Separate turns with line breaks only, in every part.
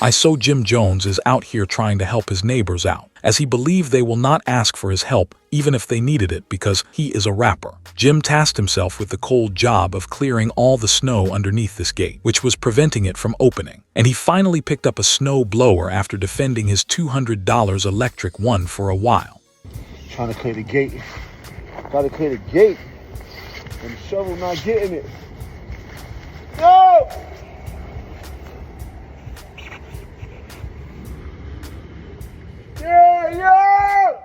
I saw Jim Jones is out here trying to help his neighbors out, as he believed they will not ask for his help even if they needed it because he is a rapper. Jim tasked himself with the cold job of clearing all the snow underneath this gate, which was preventing it from opening. And he finally picked up a snow blower after defending his $200 electric one for a while.
Trying to clear the gate. Gotta clear the gate. And the shovel not getting it. No! Yeah!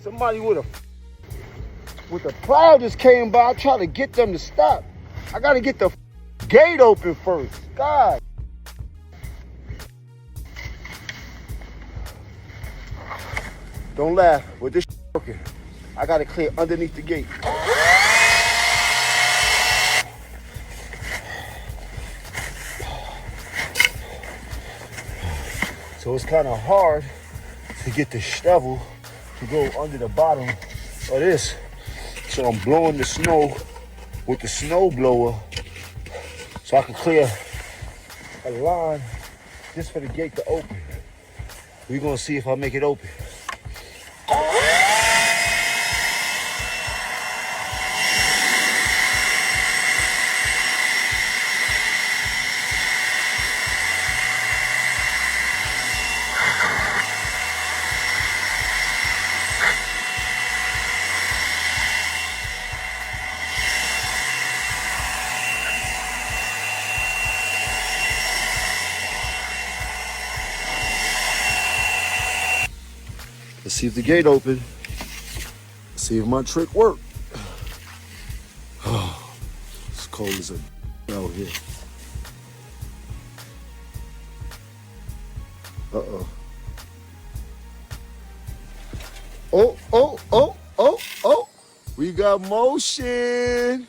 Somebody with a plow just came by. I tried to get them to stop. I gotta get the gate open first. God. Don't laugh. With this working, I gotta clear underneath the gate. So it's kind of hard to get the shovel to go under the bottom of this. So I'm blowing the snow with the snow blower so I can clear a line just for the gate to open. We're gonna see if I make it open. Let's see if the gate open. See if my trick worked. Oh, it's cold as a out here. Uh-oh. Oh. We got motion.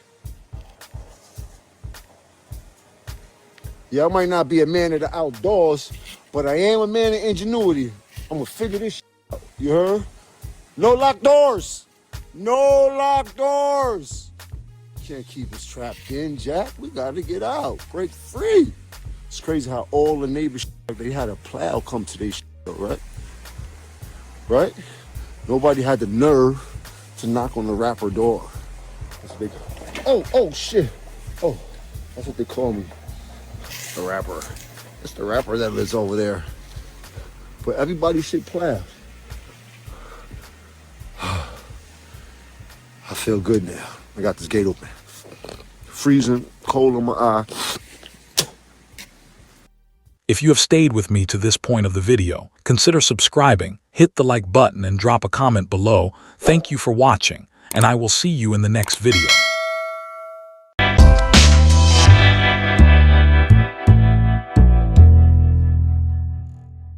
Yeah, I might not be a man of the outdoors, but I am a man of ingenuity. I'm gonna figure this shit out. You heard? No locked doors. No locked doors. Can't keep us trapped in, Jack. We gotta get out. Break free. It's crazy how all the neighbors, they had a plow come to their shit, right? Right? Nobody had the nerve to knock on the rapper door. That's what they, oh, shit. Oh, that's what they call me. The rapper. It's the rapper that lives over there. But everybody shit plowed. I feel good now. I got this gate open. Freezing, cold in my eye.
If you have stayed with me to this point of the video, consider subscribing, hit the like button and drop a comment below. Thank you for watching, and I will see you in the next video.